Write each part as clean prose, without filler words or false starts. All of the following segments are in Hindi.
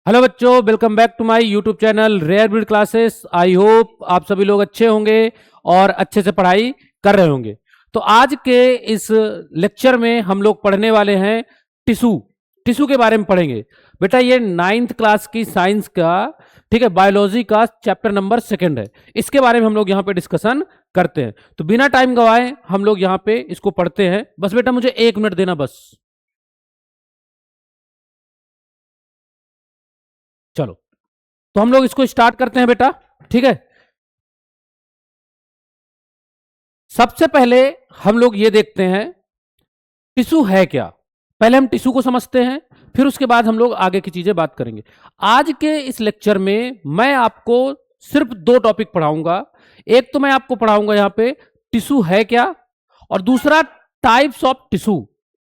हेलो बच्चों, welcome back to my YouTube channel rare breed classes. I hope आप सभी लोग अच्छे होंगे और अच्छे से पढ़ाई कर रहे होंगे। तो आज के इस लेक्चर में हम लोग पढ़ने वाले हैं टिश्यू। टिश्यू के बारे में पढ़ेंगे। बेटा ये 9th क्लास की साइंस का, ठीक है, बायोलॉजी का चैप्टर नंबर 2 है। इसके बारे में हम लोग यहाँ पे डिस्कशन करते हैं। तो बिना टाइम गवाए हम लोग यहाँ पे इसको पढ़ते हैं। बस बेटा मुझे 1 मिनट देना बस। चलो, तो हम लोग इसको स्टार्ट करते हैं बेटा, ठीक है। सबसे पहले हम लोग ये देखते हैं टिश्यू है क्या। पहले हम टिश्यू को समझते हैं, फिर उसके बाद हम लोग आगे की चीजें बात करेंगे। आज के इस लेक्चर में मैं आपको सिर्फ 2 टॉपिक पढ़ाऊंगा। एक तो मैं आपको पढ़ाऊंगा यहाँ पे टिश्यू है क्या, और दूसरा टाइप्स ऑफ टिश्यू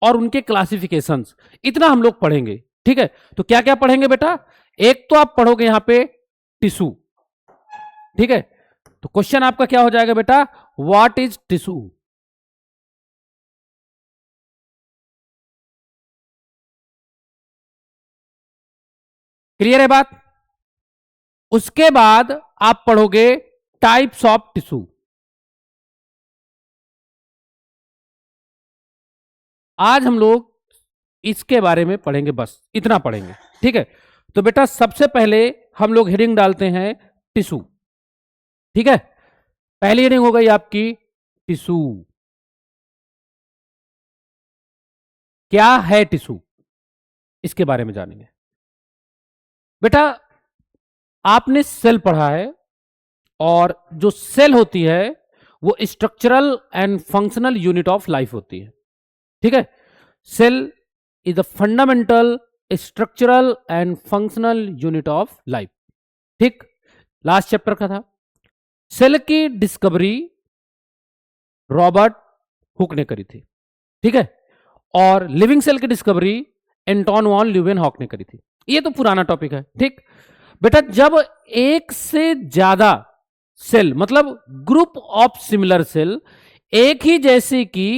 और उनके क्लासिफिकेशंस। इतना हम लोग पढ़ेंगे, ठीक है। तो क्या क्या पढ़ेंगे बेटा? एक तो आप पढ़ोगे यहाँ पे टिश्यू, ठीक है। तो क्वेश्चन आपका क्या हो जाएगा बेटा? What is tissue? क्लियर है बात? उसके बाद आप पढ़ोगे टाइप्स ऑफ टिश्यू। आज हम लोग इसके बारे में पढ़ेंगे, बस इतना पढ़ेंगे, ठीक है। तो बेटा सबसे पहले हम लोग हेडिंग डालते हैं टिश्यू, ठीक है। पहली हेडिंग हो गई आपकी टिश्यू। क्या है टिश्यू, इसके बारे में जानेंगे। बेटा आपने सेल पढ़ा है, और जो सेल होती है वो structural and functional unit of life होती है, ठीक है। Cell is the fundamental structural and functional unit of life, ठीक। लास्ट चैप्टर का था। सेल की डिस्कवरी रॉबर्ट हुक ने करी थी, ठीक है। और लिविंग सेल की डिस्कवरी एंटोन वॉन ल्यूवेनहॉक ने करी थी। ये तो पुराना टॉपिक है, ठीक। बेटा जब एक से ज्यादा सेल, मतलब ग्रुप ऑफ सिमिलर सेल, एक ही जैसे की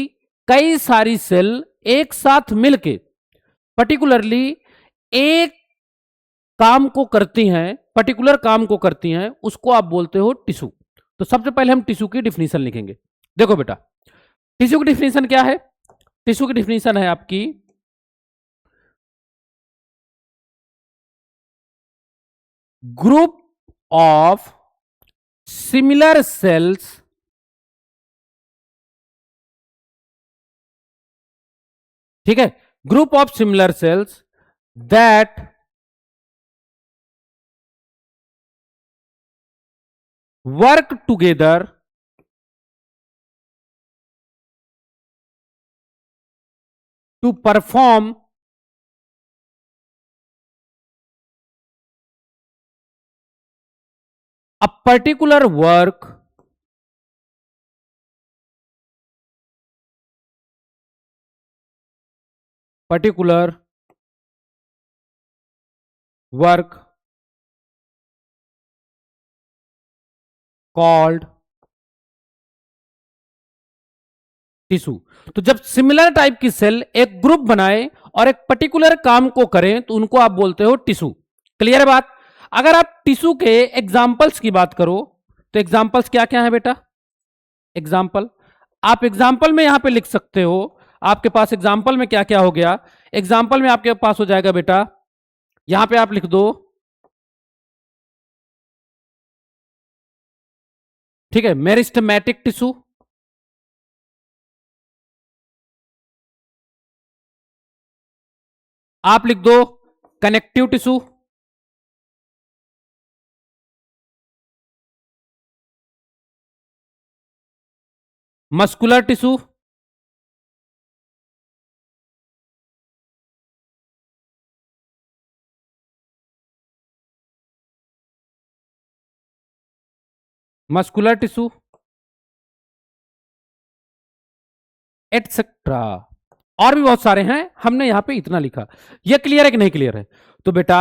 कई सारी सेल एक साथ मिलके पर्टिकुलरली एक काम को करती हैं, पर्टिकुलर काम को करती हैं, उसको आप बोलते हो टिश्यू। तो सबसे पहले हम टिश्यू की डिफिनीशन लिखेंगे। देखो बेटा टिश्यू की डिफिनीशन क्या है? टिश्यू की डिफिनीशन है आपकी ग्रुप ऑफ सिमिलर सेल्स ठीक है, group of similar cells that work together to perform a particular work called tissue. तो जब सिमिलर टाइप की सेल एक ग्रुप बनाए और एक पर्टिकुलर काम को करें तो उनको आप बोलते हो टिश्यू। क्लियर है बात? अगर आप टिश्यू के एग्जांपल्स की बात करो तो एग्जांपल्स क्या क्या है बेटा? एग्जांपल आप एग्जांपल में यहां पे लिख सकते हो। आपके पास एग्जांपल में क्या क्या हो गया? एग्जांपल में आपके पास हो जाएगा बेटा, यहां पे आप लिख दो, ठीक है, मेरिस्टेमेटिक टिश्यू, आप लिख दो connective tissue, muscular tissue, muscular tissue etcetera. और भी बहुत सारे हैं, हमने यहां पे इतना लिखा। ये क्लियर है कि नहीं क्लियर है? तो बेटा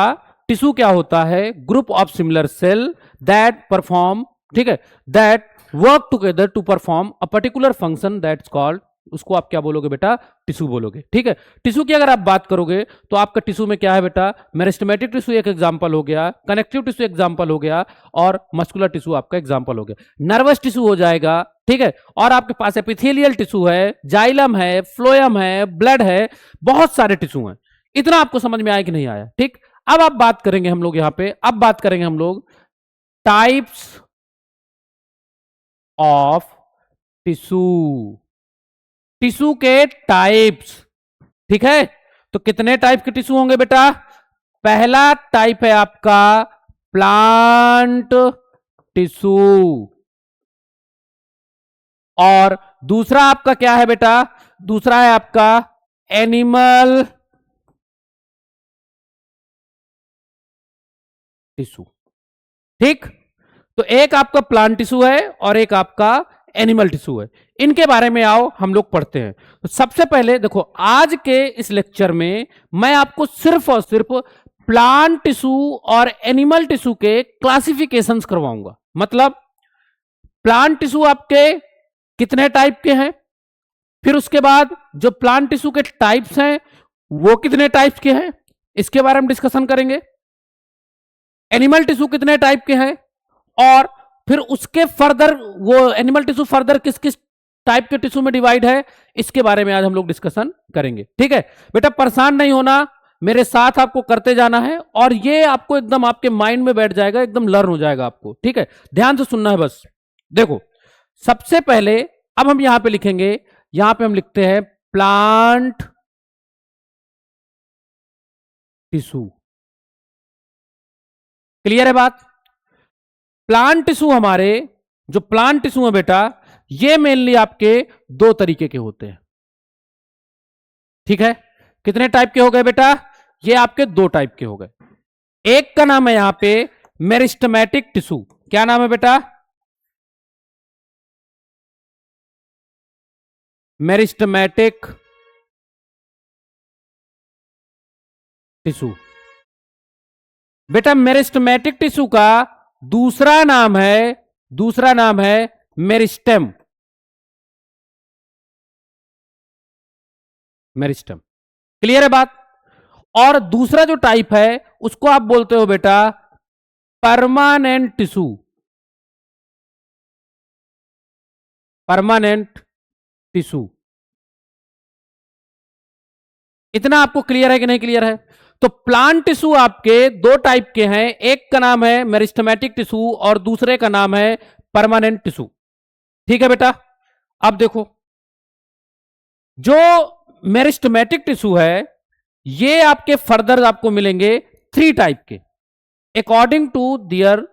टिश्यू क्या होता है? Group of similar cell that perform, ठीक है, that work together to perform a particular function that's called उसको आप क्या बोलोगे बेटा, टिश्यू बोलोगे। ठीक है, टिश्यू की अगर आप बात करोगे तो आपका टिश्यू में क्या है बेटा, मेरिस्टेमेटिक टिश्यू एक एग्जांपल हो गया, कनेक्टिव टिश्यू एग्जांपल हो गया, और मस्कुलर टिश्यू आपका एग्जांपल हो गया। नर्वस टिश्यू हो जाएगा, ठीक है, और आपके पास एपिथेलियल टिश्यू है, जाइलम है, फ्लोएम है, ब्लड है, बहुत सारे टिश्यू हैं। इतना आपको समझ में आया कि नहीं आया? ठीक, अब आप बात करेंगे हम लोग यहां पे, अब बात करेंगे हम लोग टाइप्स ऑफ टिश्यू, टिश्यू के टाइप्स। ठीक है, तो कितने टाइप के टिश्यू होंगे बेटा? पहला टाइप है आपका प्लांट टिश्यू, और दूसरा आपका क्या है बेटा? दूसरा है आपका एनिमल टिश्यू। ठीक, तो एक आपका प्लांट टिश्यू है और एक आपका एनिमल टिश्यू है। इनके बारे में आओ हम लोग पढ़ते हैं। तो सबसे पहले देखो, आज के इस लेक्चर में मैं आपको सिर्फ और सिर्फ प्लांट टिश्यू और एनिमल टिश्यू के क्लासिफिकेशंस करवाऊंगा। मतलब प्लांट टिश्यू आपके कितने टाइप के हैं, फिर उसके बाद जो प्लांट टिश्यू के टाइप्स हैं वो कितने टाइप्स के हैं, इसके बारे में डिस्कशन करेंगे। एनिमल टिश्यू कितने टाइप के हैं, और फिर उसके फर्दर वो एनिमल टिश्यू फर्दर किस किस टाइप के टिश्यू में डिवाइड है, इसके बारे में आज हम लोग डिस्कशन करेंगे। ठीक है बेटा, परेशान नहीं होना, मेरे साथ आपको करते जाना है, और ये आपको एकदम आपके माइंड में बैठ जाएगा, एकदम लर्न हो जाएगा आपको। ठीक है, ध्यान से सुनना है बस। देखो, सबसे पहले अब हम यहां पे लिखेंगे, यहां पे हम लिखते हैं प्लांट टिश्यू। क्लियर है बात? प्लांट टिश्यू हमारे, जो प्लांट टिश्यू है बेटा, ये मेनली आपके दो तरीके के होते हैं। ठीक है, कितने टाइप के हो गए बेटा? ये आपके दो टाइप के हो गए। एक का नाम है यहां पे मेरिस्टेमेटिक टिश्यू। क्या नाम है बेटा? Meristematic tissue. बेटा मेरिस्टेमेटिक टिश्यू का दूसरा नाम है मेरिस्टेम। मेरिस्टेम, क्लियर है बात? और दूसरा जो टाइप है उसको आप बोलते हो बेटा परमानेंट टिश्यू। परमानेंट टिश्यू, इतना आपको क्लियर है कि नहीं क्लियर है? तो प्लांट टिश्यू आपके दो टाइप के हैं, एक का नाम है मेरिस्टेमेटिक टिश्यू और दूसरे का नाम है परमानेंट टिश्यू। ठीक है बेटा, अब देखो, जो मेरिस्टेमेटिक टिश्यू है ये आपके फर्दर आपको मिलेंगे थ्री टाइप के, अकॉर्डिंग टू दियर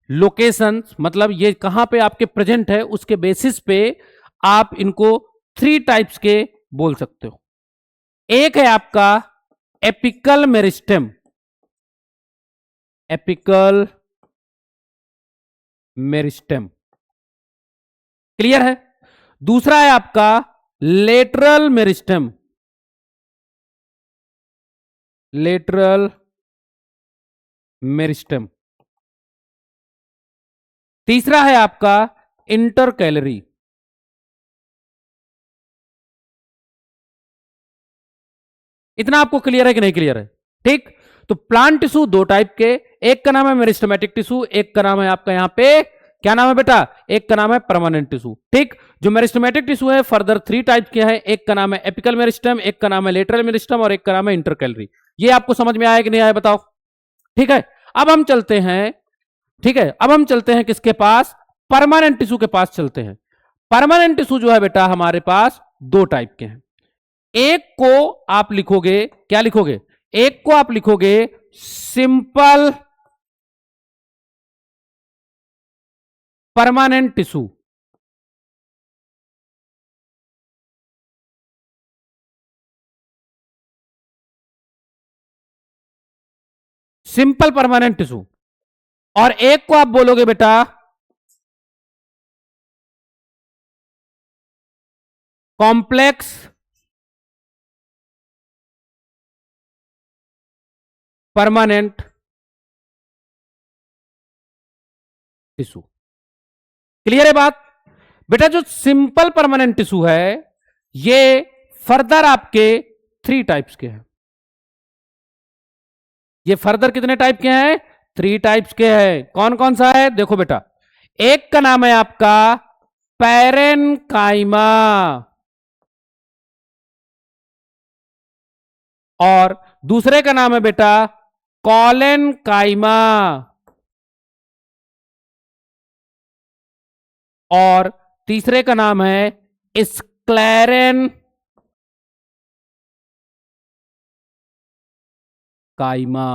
लोकेशन, मतलब ये कहां पे आपके प्रेजेंट है उसके बेसिस पे आप इनको थ्री टाइप्स के बोल सकते हो। एक है आपका apical meristem, apical meristem, clear है? दूसरा है आपका लेटरल मेरिस्टेम, लेटरल मेरिस्टेम। तीसरा है आपका इंटरकैलरी। इतना आपको क्लियर है कि नहीं क्लियर है? ठीक, तो प्लांट टिश्यू दो टाइप के, एक का नाम है मेरिस्टेमेटिक टिश्यू, एक का नाम है आपका यहां पे क्या नाम है बेटा? एक का नाम है परमानेंट टिश्यू। ठीक, जो मेरिस्टेमेटिक टिश्यू है फर्दर थ्री टाइप के हैं, एक का नाम है एपिकल मेरिस्टेम, एक का नाम है लेटरल मेरिस्टेम, और एक का नाम है इंटरकैलरी। ये आपको समझ में आया कि नहीं आया बताओ? ठीक है, अब हम चलते हैं, ठीक है, अब हम चलते हैं किसके पास? परमानेंट टिश्यू के पास चलते हैं। परमानेंट टिश्यू जो है बेटा हमारे पास दो टाइप के हैं। एक को आप लिखोगे, क्या लिखोगे? एक को आप लिखोगे simple permanent tissue, simple permanent tissue, और एक को आप बोलोगे बेटा कॉम्प्लेक्स परमानेंट टिश्यू। क्लियर है बात? बेटा जो सिंपल परमानेंट टिश्यू है ये फर्दर आपके 3 टाइप्स के हैं। ये फर्दर कितने टाइप के हैं? 3 टाइप्स के हैं। कौन कौन सा है? देखो बेटा, एक का नाम है आपका पैरेनकाइमा, और दूसरे का नाम है बेटा कॉलेनकाइमा, और तीसरे का नाम है स्क्लेरेन काइमा।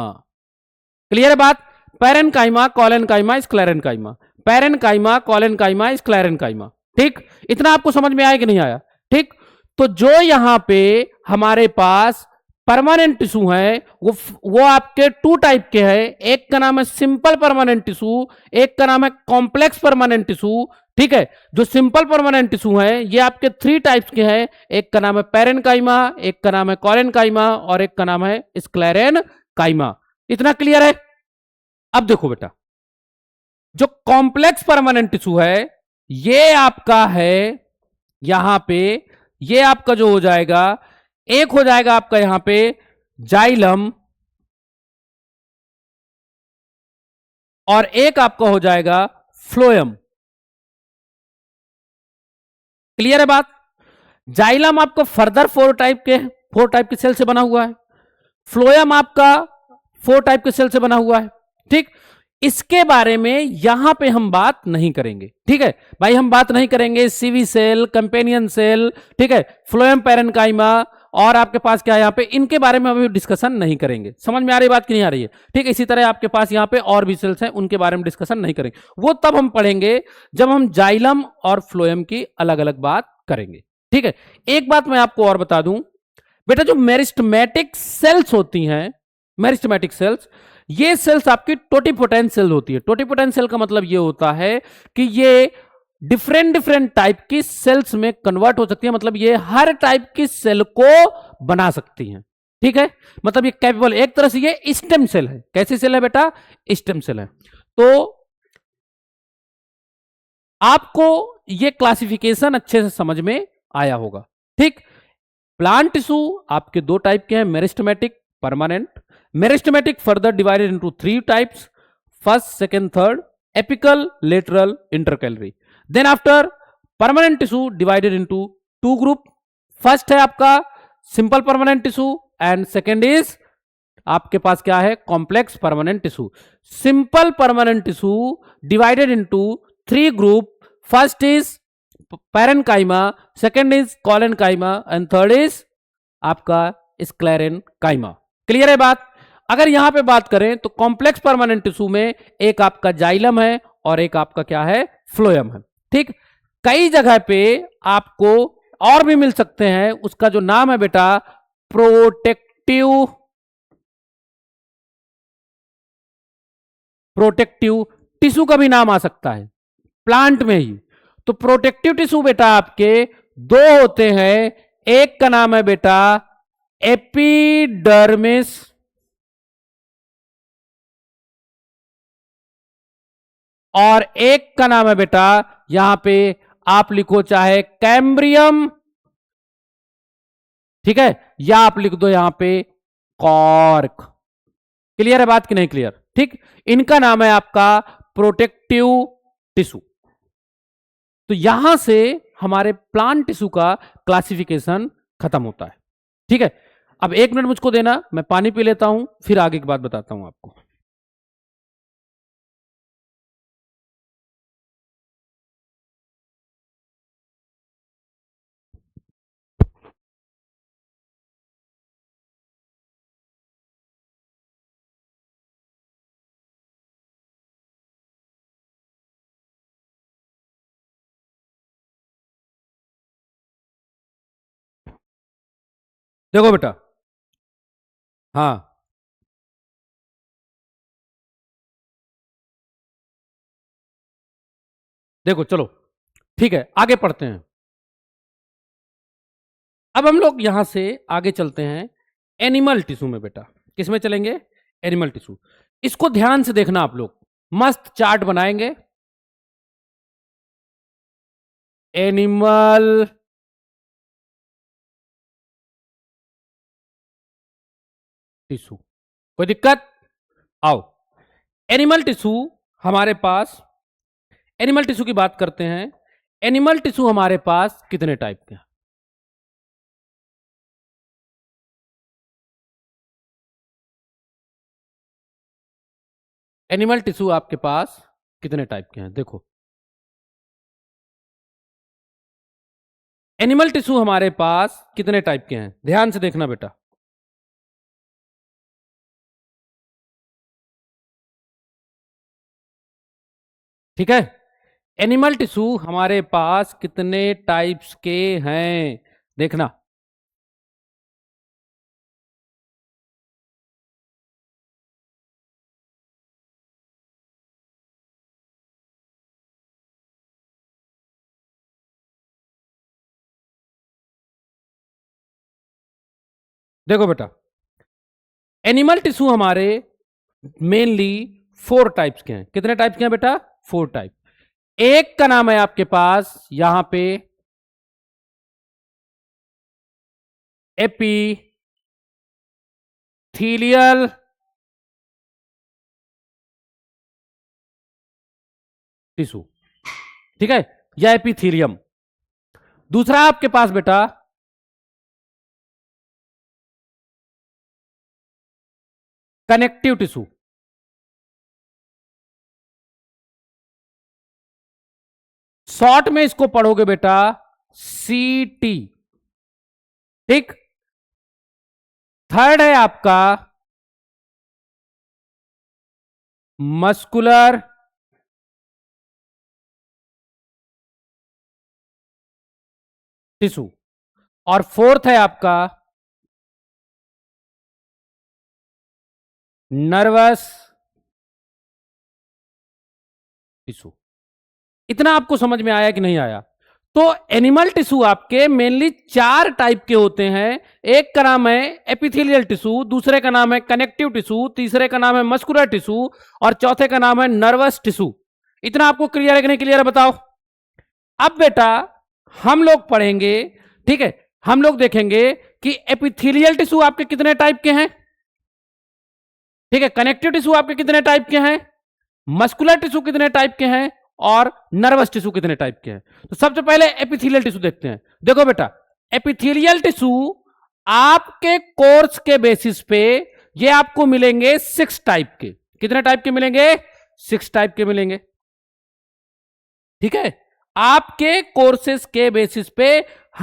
क्लियर है बात? Parenchyma, collenchyma, sclerenchyma, parenchyma, collenchyma, sclerenchyma. ठीक, इतना आपको समझ में आया कि नहीं आया? ठीक, तो जो यहां पे हमारे पास परमानेंट टिश्यू है वो आपके 2 टाइप के हैं। एक का नाम है सिंपल परमानेंट टिश्यू, एक का नाम है कॉम्प्लेक्स परमानेंट टिश्यू। ठीक है, जो सिंपल परमानेंट टिश्यू है ये आपके 3 टाइप्स के हैं। एक का नाम है पैरेनकाइमा, एक का नाम है कॉलेनकाइमा, और एक का नाम है स्क्लेरेनकाइमा। इतना क्लियर है? अब देखो बेटा, जो कॉम्प्लेक्स परमानेंट टिश्यू है ये आपका है यहां पे, ये आपका जो हो जाएगा, एक हो जाएगा आपका यहां पे जाइलम, और एक आपका हो जाएगा फ्लोएम। क्लियर है बात? जाइलम आपका फर्दर 4 टाइप के सेल से बना हुआ है, फ्लोएम आपका 4 टाइप के सेल से बना हुआ है। ठीक, इसके बारे में यहां पे हम बात नहीं करेंगे। ठीक है भाई, हम बात नहीं करेंगे सीवी सेल, कंपेनियन सेल, ठीक है, फ्लोएम पैरेनकाइमा, और आपके पास क्या है यहां पे, इनके बारे में अभी डिस्कशन नहीं करेंगे। समझ में आ रही बात कि नहीं आ रही है? ठीक है, इसी तरह आपके पास यहां पे और भी सेल्स हैं, उनके बारे में डिस्कशन नहीं करेंगे। वो तब हम पढ़ेंगे जब हम जाइलम और फ्लोएम की अलग अलग बात करेंगे। ठीक है, एक बात मैं आपको और बता दूं बेटा, जो मेरिस्टेमेटिक सेल्स होती हैं, मेरिस्टेमेटिक सेल्स, ये सेल्स आपकी टोटिपोटेंट सेल होती है। टोटिपोटेंट सेल का मतलब ये होता है कि ये डिफरेंट डिफरेंट टाइप की सेल्स में कन्वर्ट हो सकती है, मतलब ये हर टाइप की सेल को बना सकती हैं। ठीक है, मतलब ये कैपेबल, एक तरह से ये स्टेम सेल है। कैसी सेल है बेटा? स्टेम सेल है। तो आपको ये क्लासिफिकेशन अच्छे से समझ में आया होगा। ठीक, प्लांट टिश्यू आपके 2 टाइप के हैं, meristematic, permanent. Meristematic further divided into 3 types, first, second, third, apical, lateral, intercalary. Then after permanent tissue divided into 2 group. First है आपका simple permanent tissue, and second is आपके पास क्या है, complex permanent tissue. Simple permanent tissue divided into 3 group. First is parenchyma, second is collenchyma, and third is आपका स्क्लेरेनकाइमा। क्लियर है बात? अगर यहां पे बात करें तो कॉम्प्लेक्स परमानेंट टिश्यू में एक आपका जाइलम है और एक आपका क्या है, फ्लोएम है। ठीक, कई जगह पे आपको और भी मिल सकते हैं, उसका जो नाम है बेटा प्रोटेक्टिव टिश्यू का भी नाम आ सकता है प्लांट में ही। तो प्रोटेक्टिव टिश्यू बेटा आपके 2 होते हैं। एक का नाम है बेटा एपिडर्मिस, और एक का नाम है बेटा, यहां पे आप लिखो चाहे कैम्ब्रियम, ठीक है, या आप लिख दो यहां पे कॉर्क। क्लियर है बात कि नहीं क्लियर? ठीक, इनका नाम है आपका प्रोटेक्टिव टिश्यू। तो यहां से हमारे प्लांट टिश्यू का क्लासिफिकेशन खत्म होता है। ठीक है, अब 1 मिनट मुझको देना, मैं पानी पी लेता हूं, फिर आगे की बात बताता हूं आपको। देखो बेटा, हाँ, देखो चलो, ठीक है, आगे पढ़ते हैं। अब हम लोग यहां से आगे चलते हैं एनिमल टिश्यू में बेटा। किस में चलेंगे? Animal tissue. इसको ध्यान से देखना आप लोग, मस्त चार्ट बनाएंगे। Animal tissue. कोई दिक्कत? आओ, एनिमल टिश्यू हमारे पास, एनिमल टिश्यू की बात करते हैं। एनिमल टिश्यू हमारे पास कितने टाइप के हैं? एनिमल टिश्यू आपके पास कितने टाइप के हैं? देखो, एनिमल टिश्यू हमारे पास कितने टाइप के हैं, ध्यान से देखना बेटा। ठीक है, एनिमल टिश्यू हमारे पास कितने टाइप्स के हैं, देखना। देखो बेटा, एनिमल टिश्यू हमारे मेनली 4 टाइप्स के हैं। कितने टाइप्स के हैं बेटा? 4 टाइप। एक का नाम है आपके पास यहां पे एपीथीलियल टिश्यू, ठीक है, या एपीथीलियम। दूसरा आपके पास बेटा कनेक्टिव टिश्यू। शॉर्ट में इसको पढ़ोगे बेटा सीटी। ठीक। थर्ड है आपका मस्कुलर टिश्यू। और फोर्थ है आपका नर्वस टिश्यू। इतना आपको समझ में आया कि नहीं आया? तो एनिमल टिश्यू आपके मेनली 4 टाइप के होते हैं। एक का नाम है एपिथेलियल टिश्यू, दूसरे का नाम है कनेक्टिव टिश्यू, तीसरे का नाम है मस्कुलर टिश्यू, और चौथे का नाम है नर्वस टिश्यू। इतना आपको क्लियर है कि नहीं क्लियर है, बताओ। अब बेटा हम लोग पढ़ेंगे, ठीक है, हम लोग देखेंगे कि एपिथेलियल टिश्यू आपके कितने टाइप के हैं, ठीक है, कनेक्टिव टिश्यू आपके कितने टाइप के हैं, मस्कुलर टिश्यू कितने टाइप के हैं, और नर्वस टिश्यू कितने टाइप के हैं। तो सबसे पहले एपिथेलियल टिश्यू देखते हैं। देखो बेटा, एपिथेलियल टिश्यू आपके कोर्स के बेसिस पे ये आपको मिलेंगे 6 टाइप के। कितने टाइप के मिलेंगे? 6 टाइप के मिलेंगे। ठीक है, आपके कोर्सेज के बेसिस पे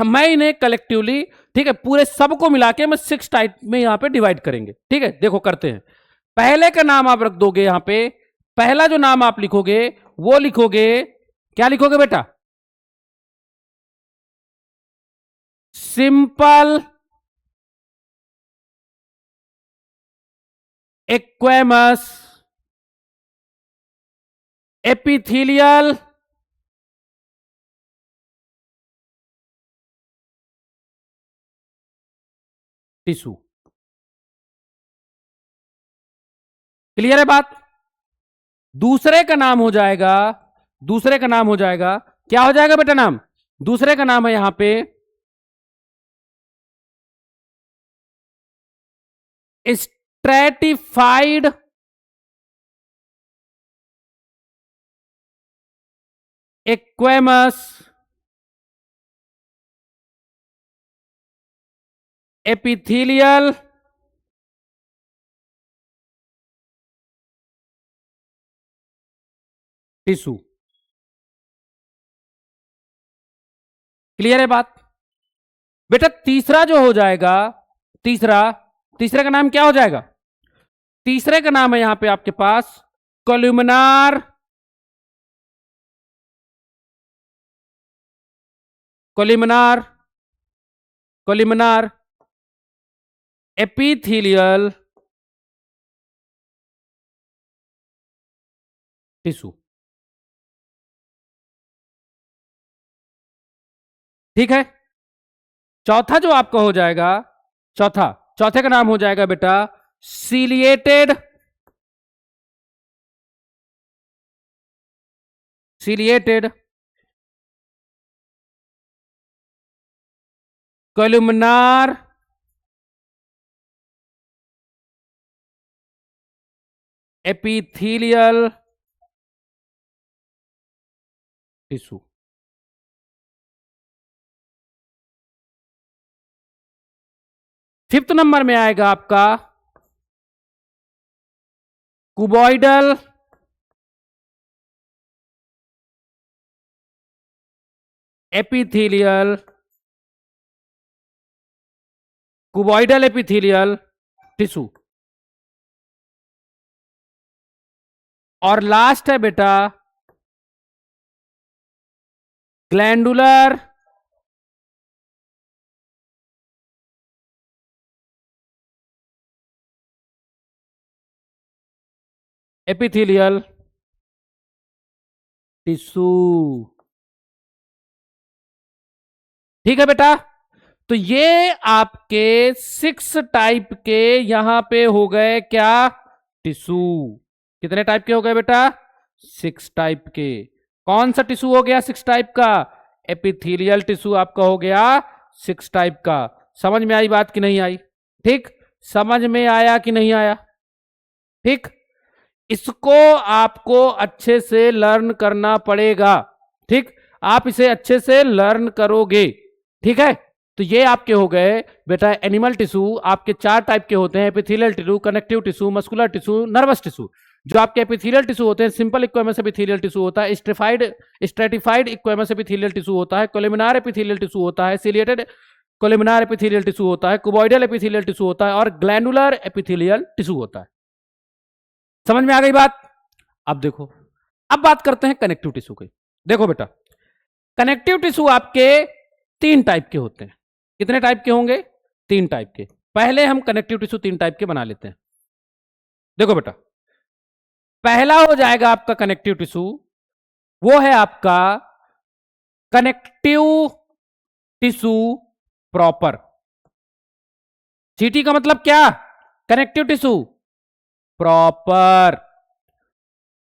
मैं इन्हें कलेक्टिवली, ठीक है, पूरे सबको मिला के मैं 6 टाइप में यहां पे डिवाइड करेंगे। ठीक है, देखो करते हैं। पहले का नाम आप रख दोगे यहां पे, पहला जो नाम आप लिखोगे वो लिखोगे, क्या लिखोगे बेटा? Simple squamous epithelial tissue. Clear है बात? दूसरे का नाम हो जाएगा, दूसरे का नाम हो जाएगा, क्या हो जाएगा बेटा नाम? दूसरे का नाम है यहां पे स्ट्रेटिफाइड एक्वेमस एपिथेलियल टिश्यू। क्लियर है बात? बेटा तीसरा जो हो जाएगा, तीसरा, तीसरे का नाम क्या हो जाएगा? तीसरे का नाम है यहां पे आपके पास कोल्यूमिनार, कोल्यूमिनार, कोल्यूमिनार एपिथेलियल टिश्यू। ठीक है, चौथा जो आपका हो जाएगा, चौथा, चौथे का नाम हो जाएगा बेटा ciliated, ciliated columnar epithelial tissue. Fifth number में आएगा आपका कुबॉइडल एपिथेलियल टिश्यू। और लास्ट है बेटा ग्लैंडुलर एपिथेलियल टिश्यू। ठीक है बेटा, तो ये आपके 6 टाइप के यहां पे हो गए क्या, टिश्यू। कितने टाइप के हो गए बेटा, 6 टाइप के। कौन सा टिश्यू हो गया 6 टाइप का, एपिथेलियल टिश्यू आपका हो गया 6 टाइप का। समझ में आई बात कि नहीं आई? ठीक, समझ में आया कि नहीं आया? ठीक, इसको आपको अच्छे से लर्न करना पड़ेगा। ठीक, आप इसे अच्छे से लर्न करोगे। ठीक है, तो ये आपके हो गए बेटा एनिमल टिश्यू। आपके 4 टाइप के होते हैं, epithelial tissue, connective tissue, muscular tissue, nervous tissue. जो आपके एपिथेलियल टिश्यू होते हैं, सिंपल इक्वेमस एपिथेलियल टिश्यू होता है, स्ट्रेटिफाइड इक्वेमस एपिथेलियल टिश्यू होता है, कोलुमिनार एपिथेलियल टिश्यू होता है, सिलिएटेड कोलुमिनार एपिथेलियल टिश्यू होता है, कुबॉइडल एपिथेलियल टिश्यू होता है, और ग्लैंडुलर एपिथेलियल टिश्यू होता है। समझ में आ गई बात? अब देखो, अब बात करते हैं कनेक्टिव टिश्यू की। देखो बेटा, कनेक्टिव टिश्यू आपके 3 टाइप के होते हैं। कितने टाइप के होंगे? 3 टाइप के। पहले हम कनेक्टिव टिश्यू 3 टाइप के बना लेते हैं। देखो बेटा, पहला हो जाएगा आपका कनेक्टिव टिश्यू, वो है आपका कनेक्टिव टिश्यू प्रॉपर। सीटी का मतलब क्या? Connective tissue proper.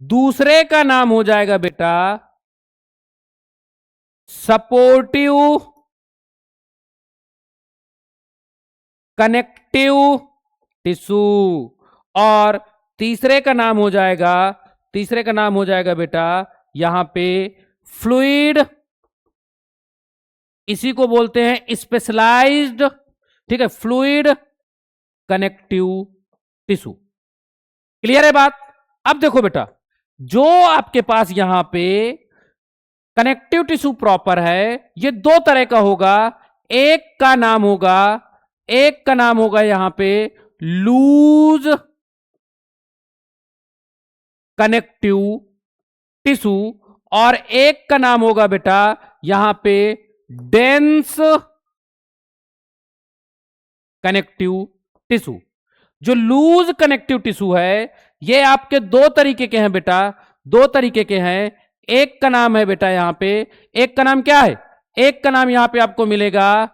दूसरे का नाम हो जाएगा बेटा सपोर्टिव कनेक्टिव टिश्यू। और तीसरे का नाम हो जाएगा बेटा यहां पे फ्लूइड, इसी को बोलते हैं स्पेशलाइज्ड। ठीक है, फ्लूइड कनेक्टिव टिश्यू। क्लियर है बात? अब देखो बेटा, जो आपके पास यहां पे कनेक्टिव टिश्यू प्रॉपर है, ये 2 तरह का होगा। एक का नाम होगा यहां पे लूज कनेक्टिव टिश्यू, और एक का नाम होगा बेटा यहां पे डेंस कनेक्टिव टिश्यू। जो लूज कनेक्टिव टिश्यू है ये आपके 2 तरीके के हैं बेटा, 2 तरीके के हैं। एक का नाम है बेटा यहां पे, एक का नाम क्या है? एक का नाम यहां पे आपको मिलेगा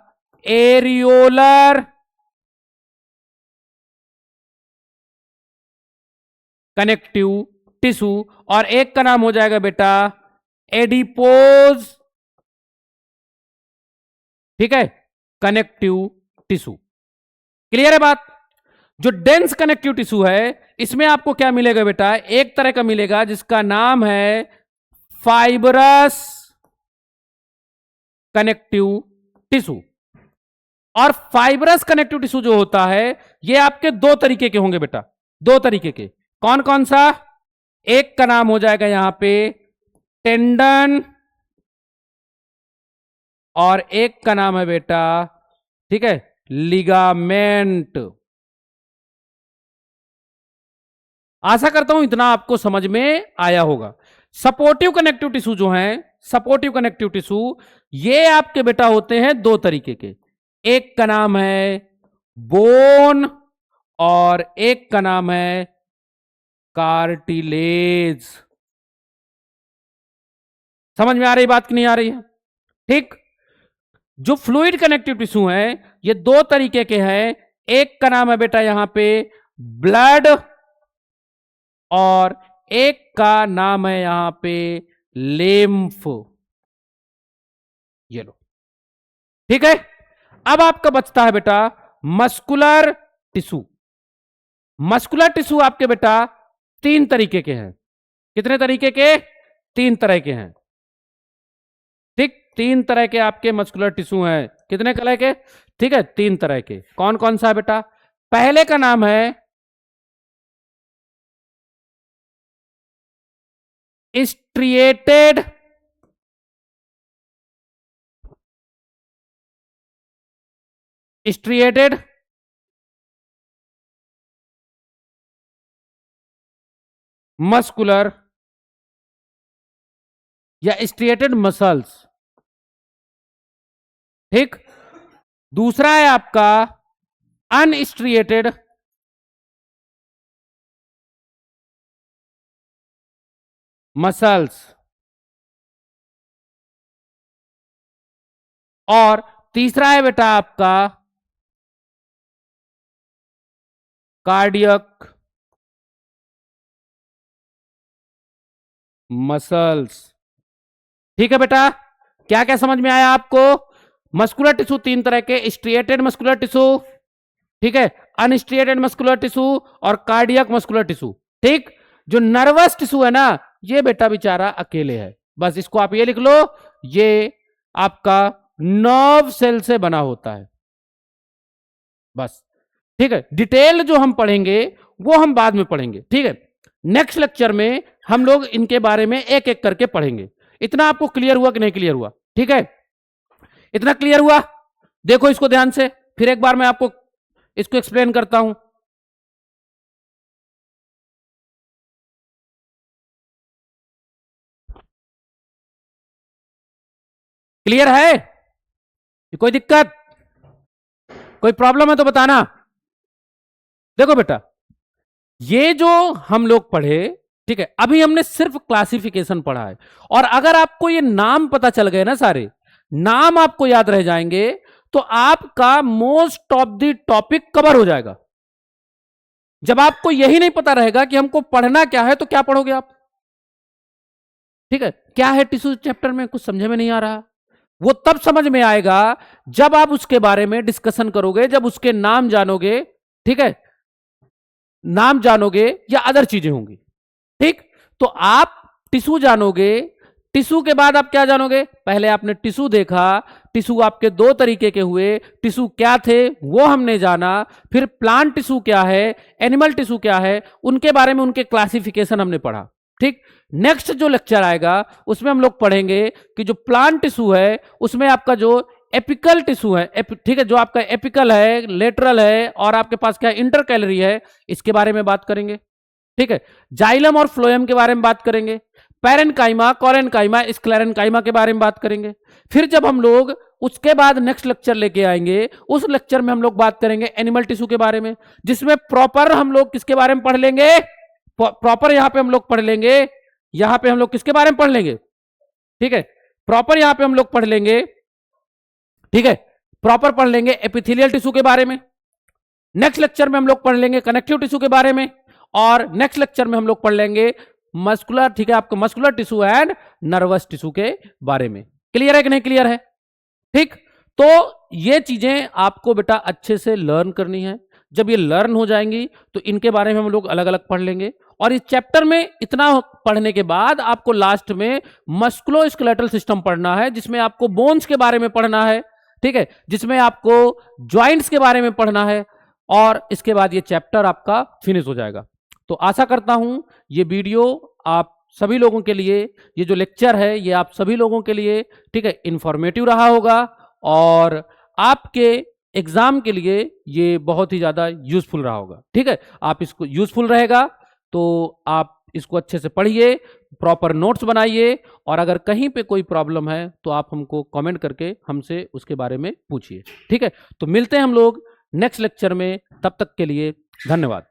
एरियोलर कनेक्टिव टिश्यू, और एक का नाम हो जाएगा बेटा एडिपोज, ठीक है, कनेक्टिव टिश्यू। क्लियर है बात? जो डेंस कनेक्टिव टिश्यू है इसमें आपको क्या मिलेगा बेटा? एक तरह का मिलेगा जिसका नाम है फाइबरस कनेक्टिव टिश्यू। और फाइबरस कनेक्टिव टिश्यू जो होता है ये आपके 2 तरीके के होंगे बेटा, 2 तरीके के। कौन कौन सा? एक का नाम हो जाएगा यहां पे टेंडन, और एक का नाम है बेटा, ठीक है, लिगामेंट। आशा करता हूं इतना आपको समझ में आया होगा। सपोर्टिव कनेक्टिव टिश्यू जो है, सपोर्टिव कनेक्टिव टिश्यू ये आपके बेटा होते हैं 2 तरीके के। एक का नाम है बोन, और एक का नाम है कार्टिलेज। समझ में आ रही बात कि नहीं आ रही है? ठीक, जो फ्लूइड कनेक्टिव टिश्यू है ये 2 तरीके के हैं। एक का नाम है बेटा यहां पे ब्लड, और एक का नाम है यहां पे लिम्फ। ये लो, ठीक है। अब आपका बचता है बेटा मस्कुलर टिश्यू। मस्कुलर टिश्यू आपके बेटा 3 तरीके के हैं। कितने तरीके के? 3 तरह के हैं। ठीक, 3 तरह के आपके मस्कुलर टिश्यू हैं। कितने तरह के? ठीक है, 3 तरह के। कौन कौन सा है बेटा? पहले का नाम है स्ट्रिएटेड मस्कुलर या स्ट्रिएटेड मसल्स। ठीक, दूसरा है आपका अनस्ट्रिएटेड मसल्स, और तीसरा है बेटा आपका कार्डियक मसल्स। ठीक है बेटा, क्या क्या समझ में आया आपको? मस्कुलर टिश्यू 3 तरह के, स्ट्रिएटेड मस्कुलर टिश्यू, ठीक है, अनस्ट्रिएटेड मस्कुलर टिश्यू और कार्डियक मस्कुलर टिश्यू। ठीक, जो नर्वस टिश्यू है ना, ये बेटा बेचारा अकेले है। बस इसको आप ये लिख लो, ये आपका नर्व सेल से बना होता है। बस, ठीक है। डिटेल जो हम पढ़ेंगे वो हम बाद में पढ़ेंगे। ठीक है, नेक्स्ट लेक्चर में हम लोग इनके बारे में एक एक करके पढ़ेंगे। इतना आपको क्लियर हुआ कि नहीं क्लियर हुआ? ठीक है, इतना क्लियर हुआ? देखो इसको ध्यान से, फिर एक बार मैं आपको इसको एक्सप्लेन करता हूं। क्लियर है? कोई दिक्कत, कोई प्रॉब्लम है तो बताना। देखो बेटा, ये जो हम लोग पढ़े, ठीक है, अभी हमने सिर्फ क्लासिफिकेशन पढ़ा है। और अगर आपको ये नाम पता चल गए ना, सारे नाम आपको याद रह जाएंगे, तो आपका most of the topic cover हो जाएगा। जब आपको यही नहीं पता रहेगा कि हमको पढ़ना क्या है, तो क्या पढ़ोगे आप? ठीक है, क्या है टिश्यू चैप्टर में कुछ समझ में नहीं आ रहा, वो तब समझ में आएगा जब आप उसके बारे में डिस्कशन करोगे, जब उसके नाम जानोगे। ठीक है, नाम जानोगे या अदर चीजें होंगी। ठीक, तो आप टिश्यू जानोगे, टिश्यू के बाद आप क्या जानोगे? पहले आपने टिश्यू देखा, टिश्यू आपके 2 तरीके के हुए, टिश्यू क्या थे वो हमने जाना, फिर प्लांट टिश्यू क्या है, एनिमल टिश्यू क्या है, उनके बारे में उनके क्लासिफिकेशन हमने पढ़ा। ठीक, नेक्स्ट जो लेक्चर आएगा उसमें हम लोग पढ़ेंगे कि जो प्लांट टिश्यू है उसमें आपका जो एपिकल टिश्यू है, ठीक है, जो आपका एपिकल है, लेटरल है, और आपके पास क्या इंटरकैलरी है, इसके बारे में बात करेंगे। ठीक है, जाइलम और फ्लोएम के बारे में बात करेंगे, पैरेन्काइमा, कोरेन्काइमा, स्क्लेरेन्काइमा के बारे में बात करेंगे। फिर जब हम लोग उसके बाद नेक्स्ट लेक्चर लेके आएंगे, उस लेक्चर में हम लोग बात करेंगे एनिमल टिश्यू के बारे में, जिसमें प्रॉपर हम लोग किसके बारे में पढ़ लेंगे? प्रॉपर यहां पे हम लोग पढ़ लेंगे, यहां पे हम लोग किसके बारे में पढ़ लेंगे? ठीक है, प्रॉपर यहां पे हम लोग पढ़ लेंगे, ठीक है, प्रॉपर पढ़ लेंगे एपिथेलियल टिश्यू के बारे में। नेक्स्ट लेक्चर में हम लोग पढ़ लेंगे कनेक्टिव टिश्यू के बारे में, और नेक्स्ट लेक्चर में हम लोग पढ़ लेंगे मस्कुलर, ठीक है, आपको muscular tissue and nervous tissue के बारे में। क्लियर है कि नहीं क्लियर है? ठीक, तो ये चीजें आपको बेटा अच्छे से लर्न करनी है। जब ये लर्न हो जाएंगी तो इनके बारे में हम लोग अलग अलग पढ़ लेंगे। और इस चैप्टर में इतना पढ़ने के बाद आपको लास्ट में मस्कुलोस्केलेटल सिस्टम पढ़ना है, जिसमें आपको बोन्स के बारे में पढ़ना है। ठीक है, जिसमें आपको ज्वाइंट्स के बारे में पढ़ना है, और इसके बाद ये चैप्टर आपका फिनिश हो जाएगा। तो आशा करता हूं ये वीडियो आप सभी लोगों के लिए, ये जो लेक्चर है ये आप सभी लोगों के लिए, ठीक है, इंफॉर्मेटिव रहा होगा, और आपके एग्जाम के लिए ये बहुत ही ज्यादा यूजफुल रहा होगा। ठीक है, आप इसको यूजफुल रहेगा तो आप इसको अच्छे से पढ़िए, प्रॉपर नोट्स बनाइए, और अगर कहीं पे कोई प्रॉब्लम है तो आप हमको कमेंट करके हमसे उसके बारे में पूछिए। ठीक है, तो मिलते हैं हम लोग नेक्स्ट लेक्चर में, तब तक के लिए धन्यवाद।